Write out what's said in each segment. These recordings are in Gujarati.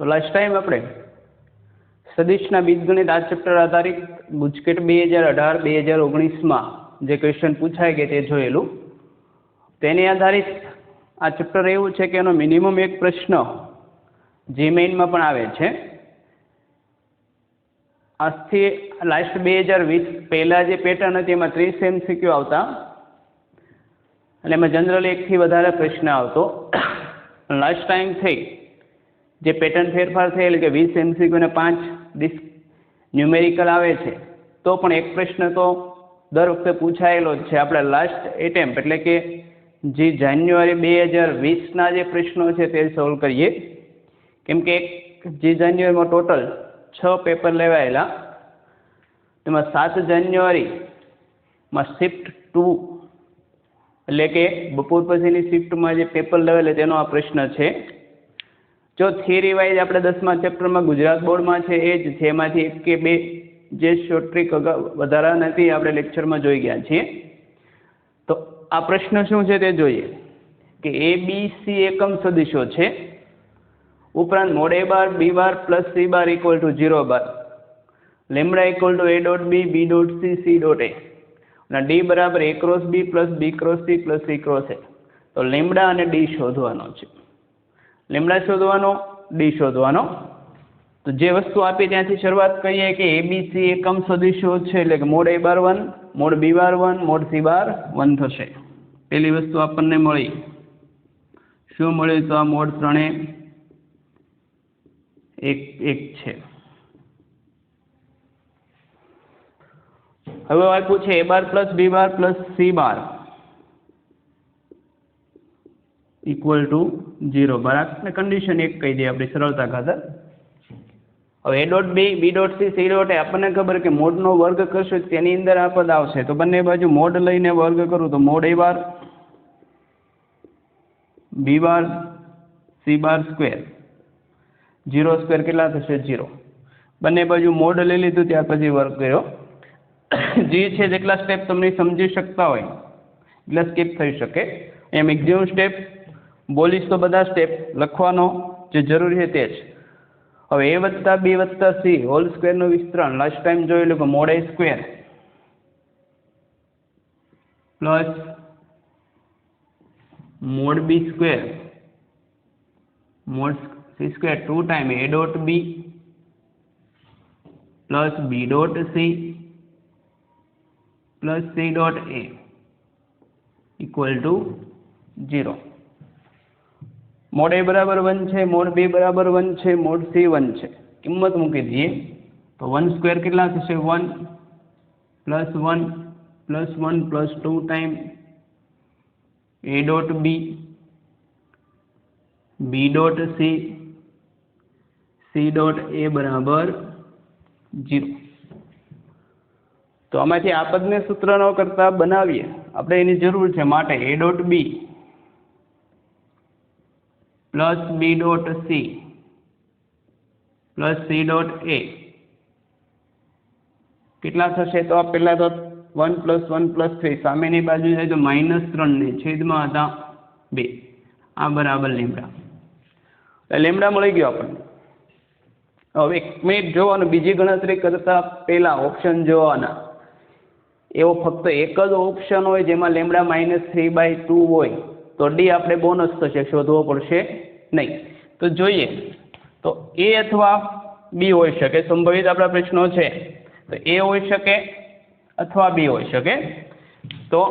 તો લાસ્ટ ટાઈમ આપણે સદિશના બીજગણિત આ ચેપ્ટર આધારિત ગુજકેટ 2018-2019માં જે ક્વેશ્ચન પૂછાય કે તે જોયેલું. તેની આધારિત આ ચેપ્ટર એવું છે કે એનો મિનિમમ એક પ્રશ્ન જે મેઇનમાં પણ આવે છે. આજથી લાસ્ટ 2020 પહેલાં જે પેટર્ન હતી એમાં 30 MCQ આવતા અને એમાં જનરલી એકથી વધારે પ્રશ્ન આવતો. લાસ્ટ ટાઈમ થઈ જે પેટર્ન ફેરફાર થયેલ કે 20 MCQ અને 5 ન્યુમેરિકલ આવે છે તો પણ એક પ્રશ્ન તો દર વખતે પૂછાયેલો જ છે. આપણે લાસ્ટ એટેમ્પ એટલે કે જે જાન્યુઆરી 2020ના જે પ્રશ્નો છે તે સોલ્વ કરીએ, કેમ કે જે જાન્યુઆરીમાં ટોટલ 6 પેપર લેવાયેલા, તેમાં 7 જાન્યુઆરીમાં શિફ્ટ 2 એટલે કે બપોર પછીની શિફ્ટમાં જે પેપર લેવાયેલા તેનો આ પ્રશ્ન છે. જો થિયરી વાઇઝ આપણે 10મા ચેપ્ટરમાં ગુજરાત બોર્ડમાં છે એ જ છે, એમાંથી 1 કે 2 જે શોર્ટ ટ્રીક વધારા નથી આપણે લેક્ચરમાં જોઈ ગયા છીએ. તો આ પ્રશ્ન શું છે તે જોઈએ કે ABC એકમ સદિશો છે, ઉપરાંત mode A bar B bar plus C bar equal to 0 bar, lambda equal to A dot B B dot C C dot A અને D બરાબર A cross B plus B cross C plus C cross A. તો લેમડા અને D શોધવાનો છે. લેમડા શોધવાનો, ડી શોધવાનો. તો જે વસ્તુ આપી ત્યાંથી શરૂઆત કરીએ કે ABC એકમ સદિશો છે એટલે કે mode A bar 1, mode B bar 1, mode C બાર 1 થશે. પહેલી વસ્તુ આપણને મળી, શું મળ્યું? તો આ મોડ 3 1 છે. હવે આપ્યું છે A bar plus B bar plus C bar equal to 0 બાર. આપણે કન્ડિશન એક કહી દઈએ આપણી સરળતા ખાતર. હવે A dot B B dot C C dot A આપણને ખબર કે મોડનો વર્ગ કરશું તેની અંદર આ પદ આવશે, તો બંને બાજુ મોડ લઈને વર્ગ કરું તો mode A bar B bar C bar square, 0 square કેટલા થશે? 0. બંને બાજુ મોડ લઈ લીધું, ત્યાર પછી વર્ગ કર્યો. જે છે જેટલા સ્ટેપ તમને સમજી શકતા હોય એટલે સ્કીપ થઈ શકે. એ મેક્સિમમ સ્ટેપ બોલીશ તો બધા સ્ટેપ લખવાનો જે જરૂરી છે તે જ. હવે A વત્તા B વત્તા C હોલ સ્ક્વેરનું વિસ્તરણ લાસ્ટ ટાઈમ જોયેલું કે mode A square plus mode B square mode C square 2 time A dot B plus B dot C plus C dot A equal to 0. Mode A બરાબર 1 છે, મોડ B બરાબર 1 છે, મોડ C 1 છે. કિંમત મૂકી દઈએ તો 1 સ્ક્વેર કેટલા થશે? 1 plus 1 plus 1 plus 2 time A dot B B dot C C dot A બરાબર 0. તો આમાંથી આ પદને સૂત્ર ન કરતા બનાવીએ, આપણે એની જરૂર છે, માટે A dot B plus B dot C plus C dot A કેટલા થશે? તો પહેલાં તો 1 પ્લસ 1 પ્લસ 3 સામેની બાજુ જાય તો -3 ને છેદમાં હતા 2, આ બરાબર લેમડા. લેમડા મળી ગયો આપણને. હવે 1 મિનિટ જોવાનું, બીજી ગણતરી કરતા પહેલા ઓપ્શન જોવાના. એવો ફક્ત એક જ ઓપ્શન હોય જેમાં લેમડા -3/2 હોય તો D આપણે બોનસ થશે, શોધવો પડશે નહીં. તો જોઈએ તો A અથવા B હોઈ શકે. સંભવિત આપણા પ્રશ્નો છે તો A હોઈ શકે અથવા B હોઈ શકે. તો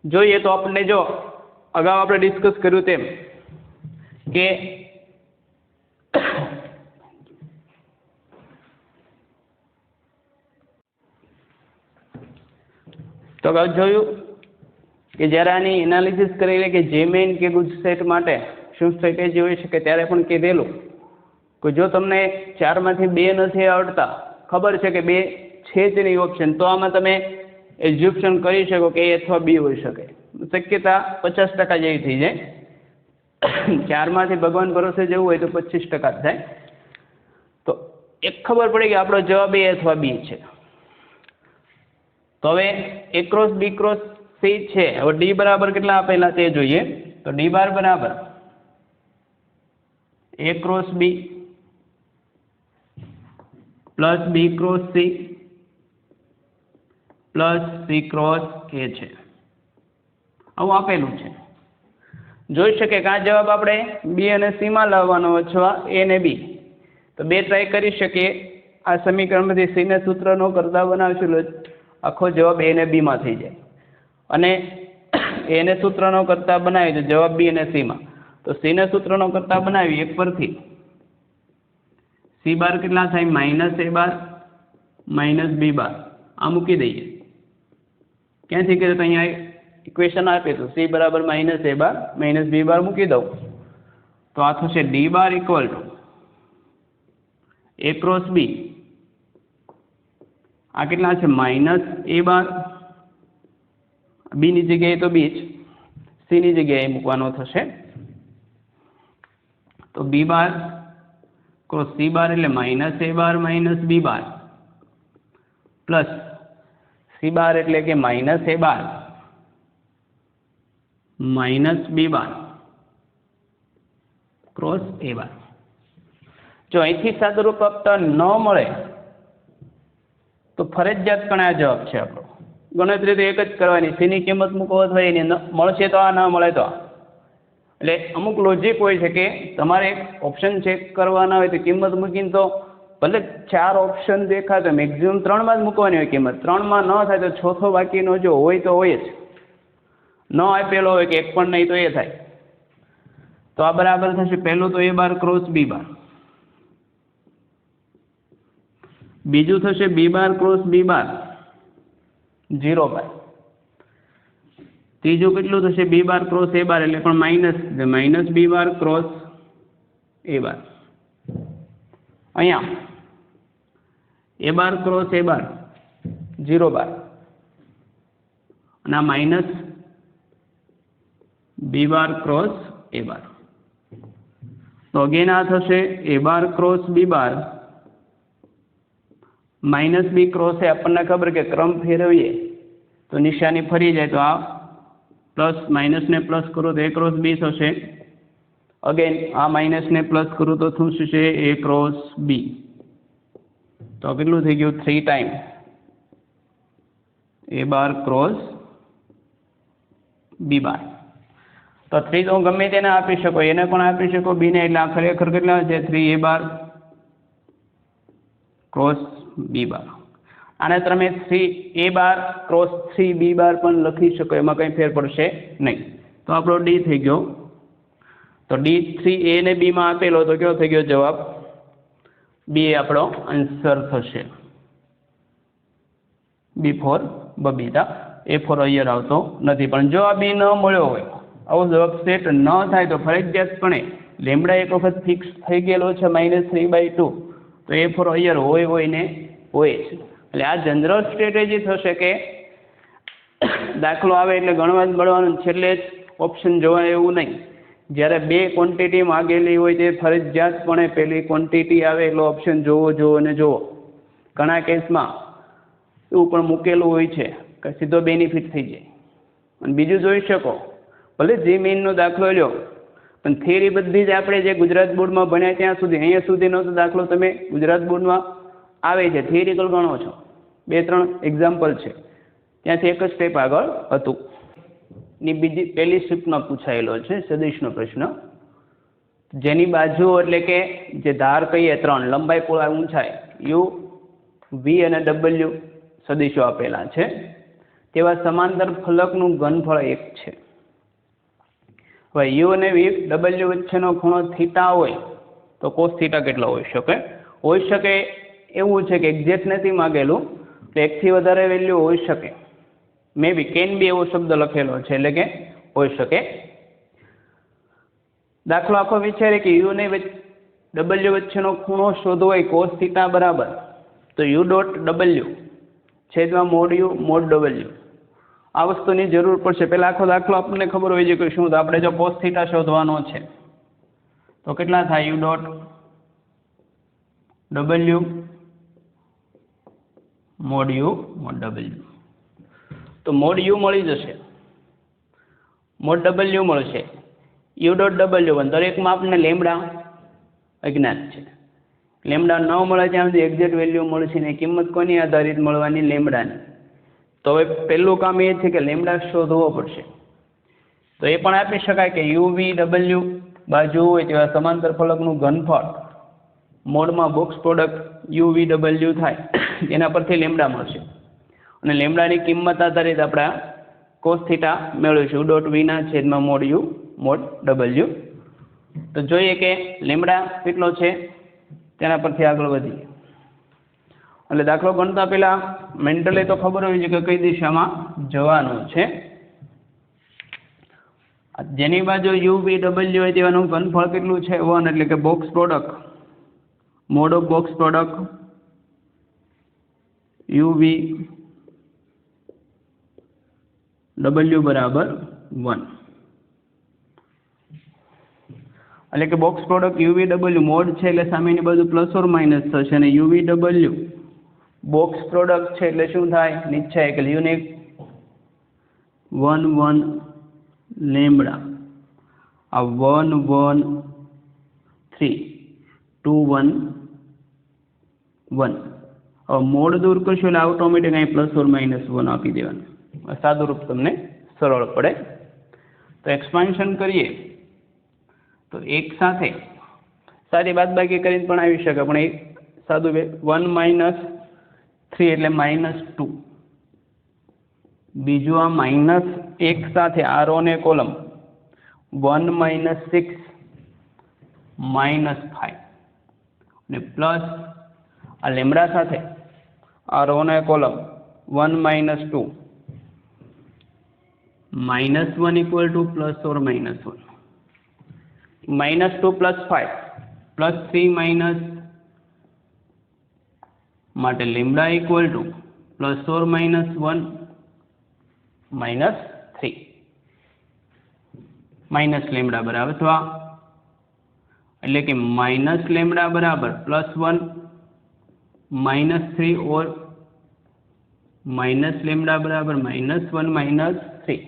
જોઈએ તો આપણને જો અગાઉ આપણે ડિસ્કસ કર્યું તેમ કે તો જોયું કે જ્યારે આની એનાલિસિસ કરી કે જે મેઇન કે ગુજસેટ માટે શું સ્ટ્રેટેજી હોઈ શકે ત્યારે પણ કીધેલું કે જો તમને 4માંથી 2 નથી આવડતા, ખબર છે કે 2 છે જ નહીં ઓપ્શન, તો આમાં તમે એક્ઝ્યુમ્પશન કરી શકો કે A અથવા B હોઈ શકે. શક્યતા 50% જેવી થઈ જાય. 4માંથી ભગવાન ભરોસે જવું હોય તો 25% થાય. તો એક ખબર પડી કે આપણો જવાબ A અથવા B છે. તો હવે A cross B cross C છે. હવે D બરાબર કેટલા આપેલા તે જોઈએ. તો D બાર બરાબર A cross B plus B cross C plus C cross A છે, આવું આપેલું છે. જોઈ શકે કે આ જવાબ આપણે B અને C માં લાવવાનો અથવા A અને B, તો બે ટ્રાય કરી શકીએ. આ સમીકરણમાંથી C ને સૂત્ર નો કરતા બનાવશું આખો જવાબ A અને B માં થઈ જાય, અને A ને સૂત્ર નો કરતા બનાવી તો જવાબ B અને C માં. તો C ને સૂત્ર નો કરતા બનાવી એક પરથી C બાર કેટલા થાય minus A bar minus B બાર, આ મૂકી દઈએ. ક્યાંથી કરે તો અહીંયા ઇક્વેશન આપે તો C બરાબર minus A bar minus B બાર મૂકી દઉં તો આ થશે D bar equal to A cross B, આ કેટલા છે માઇનસ A બાર, B ની જગ્યાએ તો B જ, C ની જગ્યાએ મૂકવાનો થશે. તો B બાર ક્રોસ C બાર એટલે minus A bar minus B bar plus C બાર એટલે કે minus A bar minus B bar cross A બાર. જો અહીંથી સાદુરૂપ આપતા ન મળે તો ફરજિયાતપણે આ જવાબ છે આપણો. ગણતરી તો એક જ કરવાની, C ની કિંમત મૂકો અથવા એની મળશે તો આ, ના મળે તો આ. એટલે અમુક લોજિક હોય છે કે તમારે ઓપ્શન ચેક કરવાના હોય તો કિંમત મૂકીને, તો ભલે 4 ઓપ્શન દેખાતો મેક્સિમમ 3 માં જ મૂકવાની હોય કિંમત, 3 માં ન થાય તો ચોથો બાકીનો જો હોય તો હોય જ, ન આપેલો હોય કે એક પણ નહીં તો એ થાય. તો આ બરાબર થશે પહેલું તો A બાર ક્રોસ B બાર, બીજું થશે B બાર ક્રોસ B બાર 0 બાર, ત્રીજું કેટલું થશે B બાર ક્રોસ A બાર એટલે પણ minus B bar cross A બાર. અહીંયા A બાર ક્રોસ A બાર 0 બાર અને આ minus B bar cross A બાર. તો અગેન આ થશે A bar cross B bar minus B cross A, આપણને ખબર કે ક્રમ ફેરવીએ તો નિશાની ફરી જાય, તો આ પ્લસ માઇનસ ને પ્લસ કરો તો A ક્રોસ B થશે. અગેન આ માઇનસ ને પ્લસ કરું તો શું થશે A ક્રોસ B. તો કેટલું થઈ ગયું 3 time A bar cross B બાર. તો 3 તો ગમે તેને આપી શકો, એને પણ આપી શકો B ને, એટલે આ ખરેખર કેટલા છે 3 A બાર ક્રોસ B બાર. આને તમે 3 A બાર ક્રોસ 3 B બાર પણ લખી શકો, એમાં કંઈ ફેર પડશે નહીં. તો આપણો D થઈ ગયો. તો D 3 A ને B માં આપેલો તો કેવો થઈ ગયો જવાબ, B એ આપણો આન્સર થશે. B for Babita, A for અહીંયા આવતો નથી. પણ જો આ B ન મળ્યો હોય, આવો જવાબ સેટ ન થાય તો ફરજિયાતપણે લેમડા એક વખત ફિક્સ થઈ ગયેલો છે -3/2, તો A ફોર અહીંયા હોય ને હોય જ. એટલે આ જનરલ સ્ટ્રેટેજી થશે કે દાખલો આવે એટલે ગણવા જ મળવાનું, છેલ્લે જ ઓપ્શન જોવાય એવું નહીં. જ્યારે બે ક્વોન્ટિટી માગેલી હોય તે ફરજિયાતપણે પહેલી ક્વોન્ટિટી આવે એટલો ઓપ્શન જોવો. ઘણા કેસમાં એવું પણ મૂકેલું હોય છે કે સીધો બેનિફિટ થઈ જાય. અને બીજું જોઈ શકો, ભલે જી મેઇનનો દાખલો લ્યો, પણ થિયરી બધી જ આપણે જે ગુજરાત બોર્ડમાં ભણ્યા ત્યાં સુધી, અહીંયા સુધીનો તો દાખલો તમે ગુજરાત બોર્ડમાં આવે છે, થિયરિકલ ગણો છો. 2-3 એક્ઝામ્પલ છે, ત્યાંથી એક જ સ્ટેપ આગળ હતું. ની બીજી પહેલી સ્ટેપમાં પૂછાયેલો છે સદિશનો પ્રશ્ન, જેની બાજુ એટલે કે જે ધાર કહીએ 3, લંબાઈ પહોળાઈ ઊંચાઈ U, V અને W સદિશો આપેલા છે, તેવા સમાંતર ફલકનું ઘનફળ 1 છે. હવે U અને W વચ્ચેનો ખૂણો થીટા હોય તો કોસ થીટા કેટલો હોઈ શકે? એવું છે કે એક્ઝેક્ટ નથી માગેલું, તો 1 થી વધારે વેલ્યુ હોઈ શકે. મે બી કેન બી એવો શબ્દ લખેલો છે, એટલે કે હોઈ શકે. દાખલો આખો વિચારે કે U અને W વચ્ચેનો ખૂણો શોધવો હોય કોસ થીટા બરાબર, તો U ડોટ W છેદમાં મોડ U મોડ W. આ વસ્તુની જરૂર પડશે. પહેલાં આખો દાખલો આપણને ખબર હોય છે કે શું, તો આપણે જો કોસ થીટા શોધવાનો છે તો કેટલા થાય U dot W mode U mode W. તો મોડ U મળી જશે, મોડ W મળશે, U ડોટ W દરેકમાં આપણને લેમડા અજ્ઞાત છે. લેમડા ન મળે ત્યાં સુધી એક્ઝેક્ટ વેલ્યુ મળશે ને કિંમત કોની આધારિત મળવાની? લેમડાની. તો હવે પહેલું કામ એ છે કે લેમડા શોધવો પડશે. તો એ પણ આપી શકાય કે UVW બાજુ હોય તેવા સમાંતર ફલકનું ઘનફળ મોડમાં બોક્સ પ્રોડક્ટ UVW થાય એના પરથી લેમડા મળશે અને લેમડાની કિંમત આધારિત આપણે cos થીટા મેળવીશું ડોટ V ના છેદમાં મોડ U મોડ W. તો જોઈએ કે લેમડા કેટલો છે તેના પરથી આગળ વધીએ. એટલે દાખલો ગણતા પહેલા મેન્ટલી તો ખબર હોવી જોઈએ કે કઈ દિશામાં જવાનું છે. જેની બાજુ UVW હોય તેવાનું ઘનફળ કેટલું છે? 1, એટલે કે box product mode of box product UVW બરાબર 1. એટલે કે બોક્સ પ્રોડક્ટ UVW મોડ છે એટલે સામેની બાજુ પ્લસ ઓર માઇનસ થશે અને UVW બોક્સ પ્રોડક્ટ છે એટલે શું થાય? નિશ્ચય કે યુનિક 1 1 લેમડા આ 1 1 3 2 1 1. હવે મોડ દૂર કરશો એટલે ઓટોમેટિક અહીં પ્લસ ઓર માઇનસ 1 આપી દેવાનું. સાદું રૂપ તમને સરળ પડે. તો એક્સપાન્શન કરીએ તો એક સાથે સારી બાદબાકી કરીને પણ આવી શકે પણ એક સાદું 1 માઇનસ 3 એટલે -2. બીજું આ માઇનસ એક સાથે આ રો ને કોલમ 1 - 6 -5 અને પ્લસ આ લેમડા સાથે આ રો ને column 1 - 2 -1 equal to plus or minus 1 -2 plus 5 plus 3 minus માટે lambda equal to plus or minus 1 minus 3 minus lambda બરાબર અથવા એટલે કે માઇનસ લેમડા બરાબર +1 -3 ઓર માઇનસ લેમડા બરાબર -1 -3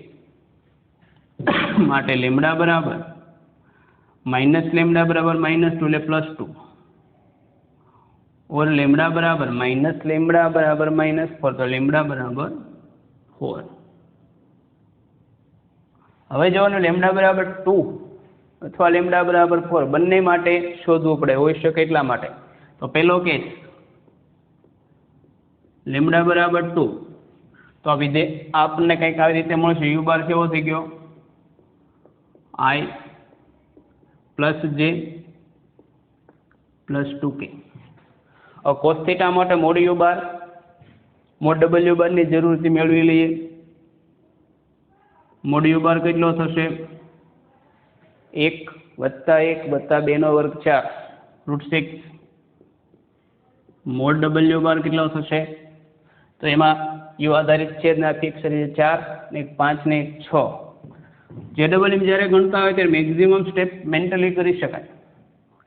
માટે લેમડા બરાબર માઇનસ લેમડા બરાબર -2 એટલે +2 और लेमड़ा बराबर माइनस लेमड़ा बराबर -4 तो लेमड़ा बराबर 4. હવે જોવાનું લેમડા બરાબર 2 અથવા લેમડા બરાબર 4 બંને માટે શોધવું પડે હોઈ શકે એટલા માટે. તો પહેલો કેસ લેમડા બરાબર 2 તો આ વિધેય આપણને કંઈક આવી રીતે મળશે. યુ બાર કેવો થઈ ગયો? I + j + 2k. cos theta માટે મોડ યુ બાર મોડ W બાર ની જરૂરથી મેળવી લઈએ. મોડ યુ બાર કેટલો થશે? 1 + 1 + 2 નો વર્ગ 4 √6. મોડ W બાર કેટલો થશે? તો એમાં યુ આધારિત છેદના ફિક્સ રીતે 4 ને 5 ને 6. JWM જ્યારે ગણતા હોય ત્યારે મેક્સિમમ સ્ટેપ મેન્ટલી કરી શકાય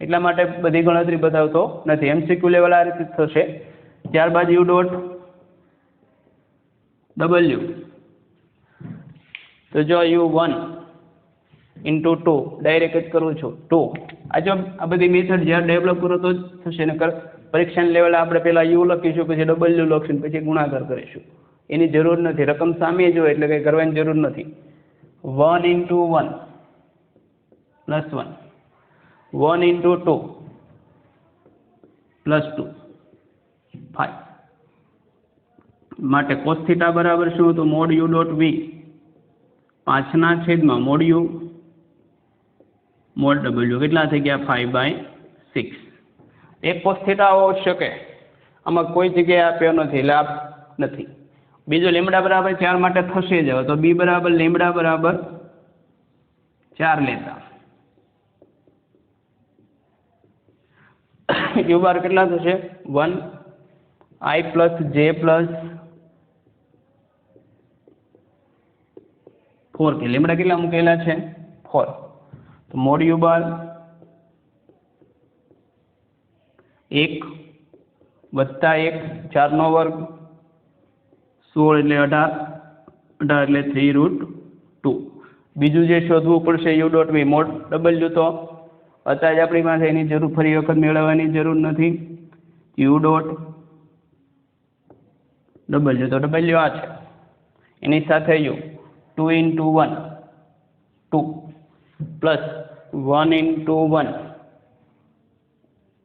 એટલા માટે બધી ગણતરી બતાવતો નથી. MCQ લેવલ આ રીતે થશે. ત્યારબાદ યુ ડોટ W તો જો U1 × 2 ડાયરેક્ટ જ કરું છું 2. આ જો આ બધી મેથડ જ્યારે ડેવલપ કરો તો જ થશે. નકર પરીક્ષા લેવલે આપણે પહેલા U લખીશું પછી W લખીશું પછી ગુણાકાર કરીશું. એની જરૂર નથી. રકમ સામે જ હોય એટલે કંઈ કરવાની જરૂર નથી. 1 × 1 +1 1 × 2 +2 5 માટે cos થીટા બરાબર શું હતું? Mode U dot V 5/6 mode U mode W કેટલા થઈ ગયા? 5/6. એક cos થીટા હોવો શકે આમાં કોઈ જગ્યાએ આપ્યો નથી એટલે આપ નથી. બીજો લેમડા બરાબર 4 માટે થશે જ. તો B બરાબર લેમડા બરાબર 4 લેતા યુ બાર કેટલા થશે? 1 I + j + 4 કે લેમડા કેટલા મૂકેલા છે? 4. તો મોડ યુ બાર 1 + 1 4 નો વર્ગ 16 એટલે 18 એટલે 3 √2. બીજું જે શોધવું પડશે you dot V mode W તો અત્યારે જ આપણી પાસે એની જરૂર ફરી વખત મેળવવાની જરૂર નથી. યુ ડોટ ડબલ્યુ, તો ડબલ્યુ આ છે, એની સાથે u 2 into 1 2 plus 1 into 1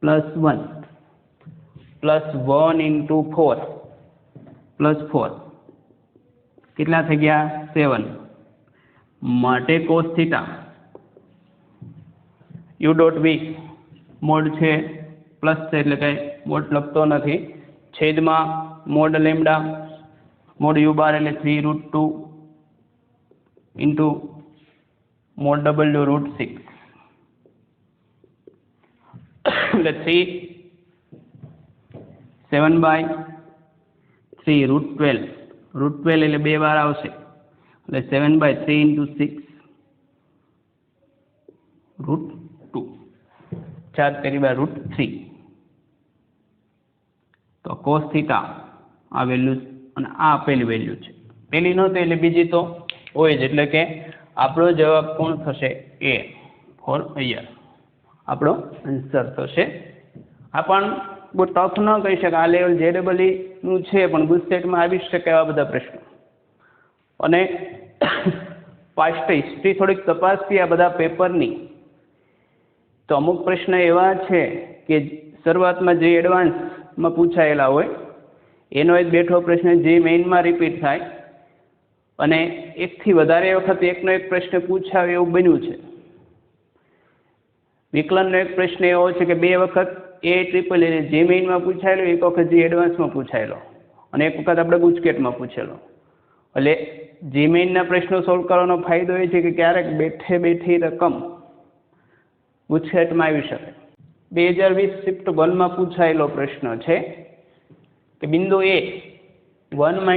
plus 1 plus 1 into 4 plus 4 કેટલા થઈ ગયા 7 માટે cos theta u dot v mod છે પ્લસ છે એટલે કંઈ મોડ લખતો નથી, છેદમાં mod lambda mod u bar એટલે 3√2 ઇન્ટુ મોડ ડબલ્યુ √6 એટલે 7/3 √12 એટલે 2 વાર આવશે એટલે 7/3 into 6 √2 4 તેરી બાય √3. તો cos થીટા આ વેલ્યુ અને આ પેલી વેલ્યુ છે, પેલી નહોતી એટલે બીજી તો હોય જ, એટલે કે આપણો જવાબ કોણ થશે એ ફોર અહીંયા આપણો આન્સર થશે. આ પણ બહુ ટફ ન કહી શકાય, આ લેવલ JEE નું છે પણ ગુજસેટમાં આવી શકે એવા બધા પ્રશ્નો. અને પાસ્ટ હિસ્ટ્રી થોડીક તપાસથી આ બધા પેપરની, તો અમુક પ્રશ્ન એવા છે કે શરૂઆતમાં જે એડવાન્સમાં પૂછાયેલા હોય એનો એક બેઠો પ્રશ્ન જે મેઇનમાં રિપીટ થાય અને એકથી વધારે વખત એકનો એક પ્રશ્ન પૂછાવે એવું બન્યું છે. વિકલનનો એક પ્રશ્ન એવો છે કે 2 વખત AAA જે મેઇનમાં પૂછાયેલો, એક વખત જે એડવાન્સમાં પૂછાયેલો અને એક વખત આપણે ગુજકેટમાં પૂછેલો. એટલે જે મેઇનના પ્રશ્નો સોલ્વ કરવાનો ફાયદો એ છે કે ક્યારેક બેઠે બેઠી રકમ ગુજકેટમાં આવી શકે. 2020 શિફ્ટ 1માં પૂછાયેલો પ્રશ્ન છે કે બિંદુ A 1 -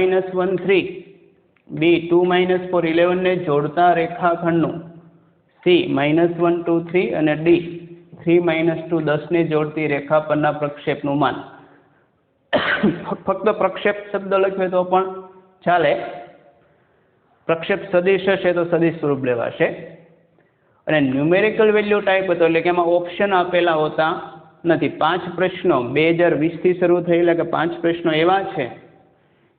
1 3 B 2 - 4 11 ને જોડતા રેખાખંડનું C -1 2 3 અને D 3 - 2 10 ને જોડતી રેખા પરના પ્રક્ષેપનું માન. ફક્ત પ્રક્ષેપ શબ્દ લખ્યો તો પણ ચાલે, પ્રક્ષેપ સદિશ હશે તો સદિશ સ્વરૂપ લેવાશે. અને ન્યુમેરિકલ વેલ્યુ ટાઈપ હતો એટલે કે એમાં ઓપ્શન આપેલા હોતા નથી. 5 પ્રશ્નો 2020 થી શરૂ થયેલા કે 5 પ્રશ્નો એવા છે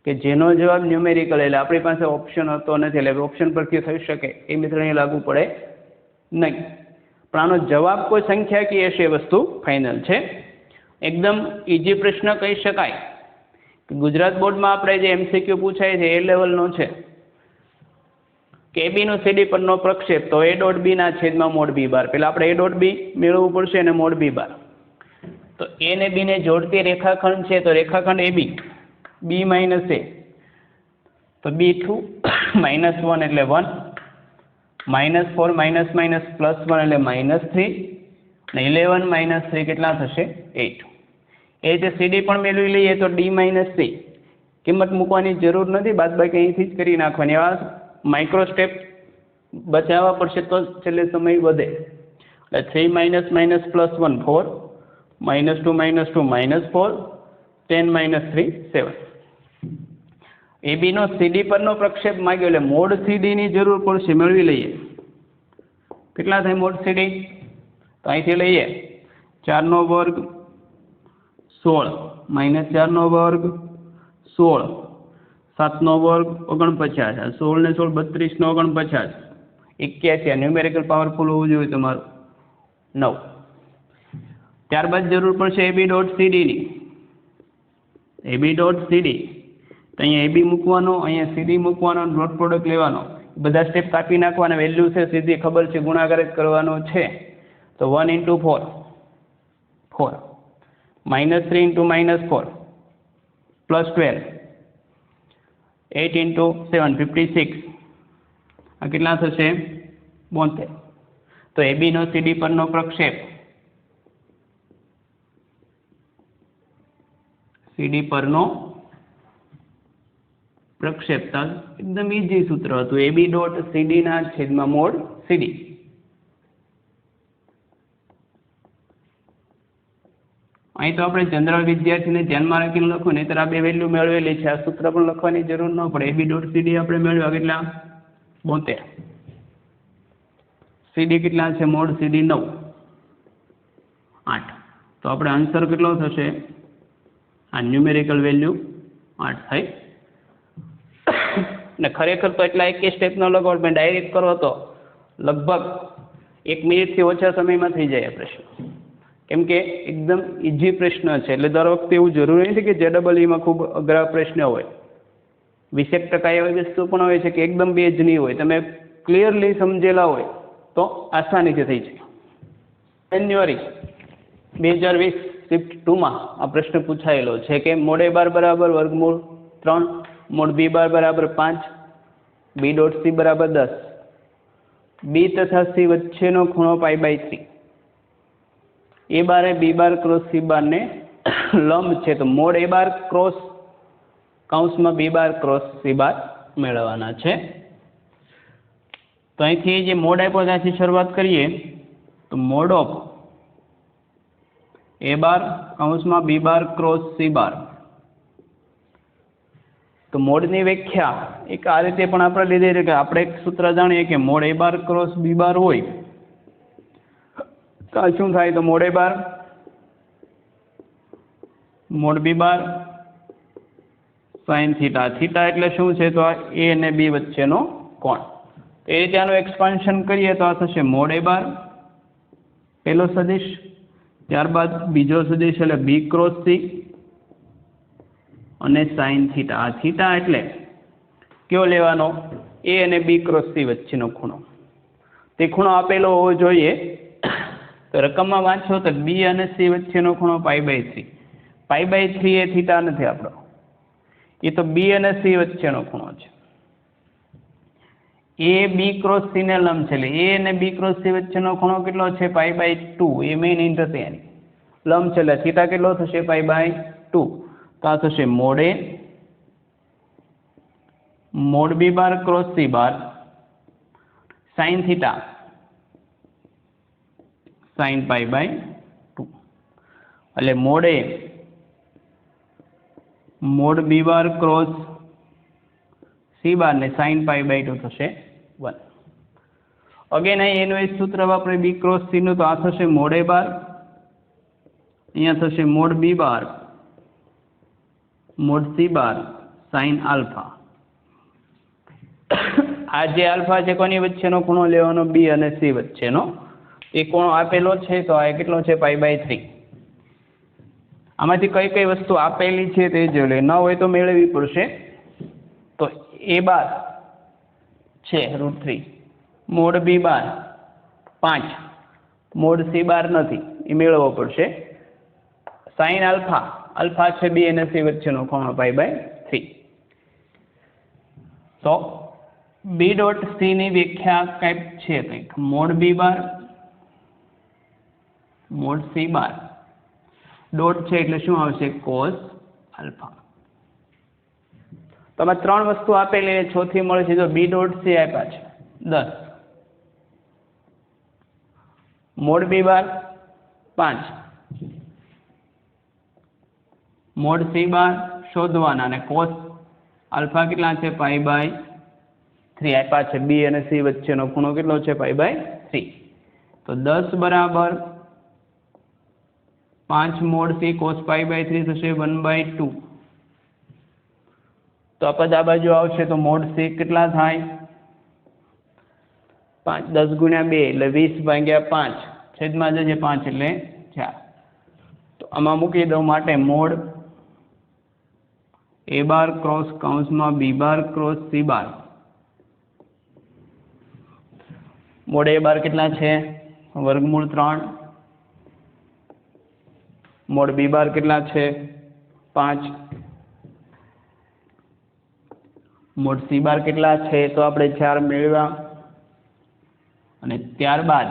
કે જેનો જવાબ ન્યુમેરિકલ એટલે આપણી પાસે ઓપ્શન હતો નથી, એટલે ઓપ્શન પરથી થઈ શકે એ મિત્રને લાગુ પડે નહીં. પણ આનો જવાબ કોઈ સંખ્યાકીય હશે એ વસ્તુ ફાઇનલ છે. એકદમ ઇઝી પ્રશ્ન કહી શકાય કે ગુજરાત બોર્ડમાં આપણે જે MCQ પૂછાય છે એ લેવલનો છે કે AB નો CD પરનો પ્રક્ષેપ તો A ડોટ B ના છેદમાં મોડ B બાર. પહેલાં આપણે A ડોટ B મેળવવું પડશે અને મોડ B બાર. તો A ને B ને જોડતી રેખાખંડ છે તો રેખાખંડ AB B માઇનસ A તો B2 -1 એટલે 1 -4 માઇનસ માઇનસ +1 એટલે -3 અને 11 - 3 કેટલા થશે 8. એ જે CD પણ મેળવી લઈએ તો D - C કિંમત મૂકવાની જરૂર નથી, બાદબાકી અહીંથી જ કરી નાખવાની. એવા માઇક્રો સ્ટેપ બચાવવા પડશે તો છેલ્લે સમય વધે. એટલે 3 - -1 +1 4 -2 -2 -4 10 - 3 7. AB નો CD પરનો પ્રક્ષેપ માંગ્યો એટલે મોડ CD ની જરૂર પડશે, મેળવી લઈએ. કેટલા થાય મોડ CD? તો અહીંથી લઈએ 4 નો વર્ગ 16 -4 નો વર્ગ 16 7 નો વર્ગ 49 16 ને 16 32 નો 49 81. ન્યુમેરિકલ પાવરફુલ હોવું જોઈએ તમારું 9. ત્યારબાદ જરૂર પડશે AB ડોટ CD ની. AB ડોટ CD તો અહીંયા AB મૂકવાનો, અહીંયા CD મૂકવાનો, ડોટ પ્રોડક્ટ લેવાનો, બધા સ્ટેપ કાપી નાખવાના. વેલ્યુ છે સીધી ખબર છે, ગુણાકાર જ કરવાનો છે. તો 1 into 4 4 -3 into -4 +12 8 into 7 56. આ કેટલા થશે 72. તો AB નો CD પરનો પ્રક્ષેપ CD પરનો પ્રક્ષેપ એકદમ ઈઝી સૂત્ર હતું, AB ડોટ CD ના છેદમાં મોડ CD. અહીં તો આપણે જનરલ વિદ્યાર્થીને ધ્યાનમાં રાખીને લખવું, નહીંતર આ બે વેલ્યુ મેળવેલી છે, આ સૂત્ર પણ લખવાની જરૂર ન પડે. AB ડોટ CD આપણે મેળવ્યા કેટલા 72. CD કેટલા છે મોડ CD 9. तो આપણે આન્સર કેટલો થશે? આ ન્યુમેરિકલ વેલ્યુ 8 થાય. ને ખરેખર તો એટલા એક સ્ટેપ ન લગાવો, મેં ડાયરેક્ટ કરો તો લગભગ 1 મિનિટથી ઓછા સમયમાં થઈ જાય આ પ્રશ્ન. કેમ કે એકદમ ઇઝી પ્રશ્ન છે, એટલે દર વખતે એવું જરૂરી નથી કે JEE-માં ખૂબ અઘરા પ્રશ્ન હોય. 20% એવી વસ્તુ પણ હોય છે કે એકદમ બેઝ નહીં હોય. તમે ક્લિયરલી સમજેલા હોય તો આસાનીથી થઈ જાય. જાન્યુઆરી 2020 શિફ્ટ 2માં આ પ્રશ્ન પૂછાયેલો છે કે મોડ A બાર બરાબર વર્ગમૂળ 3, મોડ B બાર બરાબર 5, B ડોટ C બરાબર 10, B તથા C વચ્ચેનો ખૂણો π/3, A bar A B bar cross C બારને લંબ છે, તો મોડ A બાર ક્રોસ કૌંસમાં B બાર ક્રોસ C બાર મેળવવાના છે. તો અહીંથી જે મોડ આપ્યો ત્યાંથી શરૂઆત કરીએ તો મોડ ઓફ A બાર કૌંસમાં B બાર ક્રોસ C બાર. તો મોડની વ્યાખ્યા એક આ રીતે પણ આપણે લીધી છે કે આપણે એક સૂત્ર જાણીએ કે mode A bar cross B બાર હોય તો શું થાય? તો mode A bar mode B bar sine theta. Theta એટલે શું છે? તો આ A અને B વચ્ચેનો કોણ. એ રીતે આનું એક્સપાન્શન કરીએ તો આ થશે મોડ A બાર પહેલો સદિશ, ત્યારબાદ બીજો સદિશ એટલે B ક્રોસ C અને સાઇન થીટા. આ થીટા એટલે કયો લેવાનો? A અને B ક્રોસ C વચ્ચેનો ખૂણો. તે ખૂણો આપેલો હોવો જોઈએ. તો રકમમાં વાંચો તો B અને C વચ્ચેનો ખૂણો π/3. π/3 એ થીટા નથી આપણો, એ તો B અને C વચ્ચેનો ખૂણો છે. A B ક્રોસ C ને લંબ છે, એટલે A અને B ક્રોસ C વચ્ચેનો ખૂણો કેટલો છે? π/2. એ મેઇન ઇન્ટ હતી એની. લંબ છે એટલે થીટા કેટલો થશે? π/2. તો આ થશે mod A mod B bar cross C bar sine theta sine π/2. એટલે mod A mod B bar cross C bar ને સાઇન π/2 થશે 1. અગેન અહીં એનું એક સૂત્ર વાપરે B ક્રોસ C નું, તો આ થશે મોડ A બાર, અહીંયા થશે મોડ B બાર mode C bar sine alpha. આ જે આલ્ફા છે કોની વચ્ચેનો ખૂણો લેવાનો? B અને C વચ્ચેનો. એ ખૂણો આપેલો છે તો આ કેટલો છે? π/3. આમાંથી કઈ કઈ વસ્તુ આપેલી છે તે જોઈ લે, ન હોય તો મેળવવી પડશે. તો A બાર છે √3, મોડ B બાર 5, મોડ C બાર નથી, એ મેળવવો પડશે. સાઇન આલ્ફા, આલ્ફા છે B અને C વચ્ચેનો ખૂણો π/3. તો B ડોટ C ની વ્યાખ્યા કંઈક છે, કંઈક મોડ B બાર મોડ C બાર ડોટ છે એટલે શું આવશે? Cos alpha. તો આમાં 3 વસ્તુ આપેલી 6 થી મળે છે. જો B ડોટ C આપ્યા છે 10, મોડ B બાર 5, મોડ C બાર શોધવાના અને કોસ આલ્ફા કેટલા છે? π/3 આપ્યા છે. B અને C વચ્ચેનો ખૂણો કેટલો છે? π/3. તો 10 બરાબર 5 મોડ C કોસ π/3 થશે 1/2. તો આ પદ આ બાજુ આવશે તો મોડ C કેટલા થાય? 5 10 ગુણ્યા 2 એટલે 20/5, છેદમાં જશે 5 એટલે 4. તો આમાં મૂકી દઉં માટે મોડ A બાર ક્રોસ કૌંસમાં B bar cross C bar. Mode A બાર કેટલા છે? વર્ગમૂળ 3. મોડ B બાર કેટલા છે? 5. મોડ C બાર કેટલા છે? તો આપણે 4 મેળવ્યા. અને ત્યારબાદ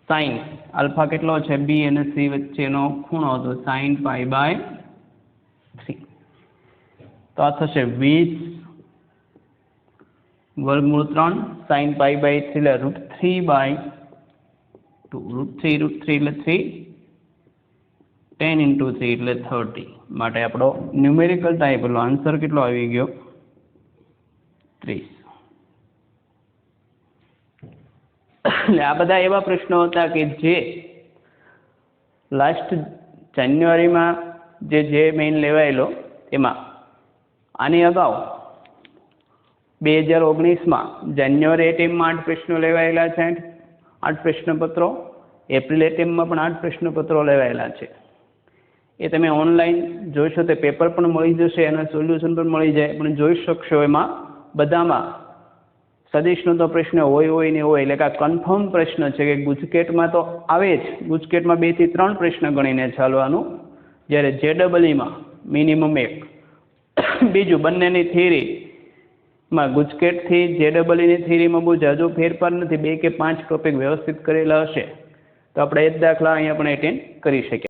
સાઇન આલ્ફા કેટલો છે? B અને C વચ્ચેનો ખૂણો, તો સાઇન π/3. તો આ થશે 20 વર્ગમૂળ 3 સાઇન π/3 એટલે √3/2. √3 એટલે 3, 10 × 3 એટલે 30. માટે આપણો ન્યુમેરિકલ ટાઈપ નો આન્સર કેટલો આવી ગયો? 30. એટલે આ બધા એવા પ્રશ્નો હતા કે જે લાસ્ટ જાન્યુઆરીમાં જે મેઇન લેવાયેલો એમાં આની અગાઉ 2019માં જાન્યુઆરી એટેમ્પમાં 8 પ્રશ્નો લેવાયેલા છે, 8 પ્રશ્નપત્રો, એપ્રિલ એટેમ્પમાં પણ 8 પ્રશ્નપત્રો લેવાયેલા છે. એ તમે ઓનલાઈન જોશો તે પેપર પણ મળી જશે, એના સોલ્યુશન પણ મળી જાય, પણ જોઈ શકશો. એમાં બધામાં સદીશનો તો પ્રશ્ન હોય ને હોય, એટલે કે આ કન્ફર્મ પ્રશ્ન છે કે ગુજકેટમાં તો આવે જ, ગુજકેટમાં 2 થી 3 પ્રશ્ન ગણીને ચાલવાનું, જ્યારે JEEમાં મિનિમમ 1. બીજું બંનેની થિયરીમાં ગુજકેટથી JEEની થિયરીમાં બહુ જાજો ફેરફાર નથી, 2 કે 5 ટોપિક વ્યવસ્થિત કરેલા હશે તો આપણે એ જ દાખલા અહીંયા પણ એટેન્ડ કરી શકીએ.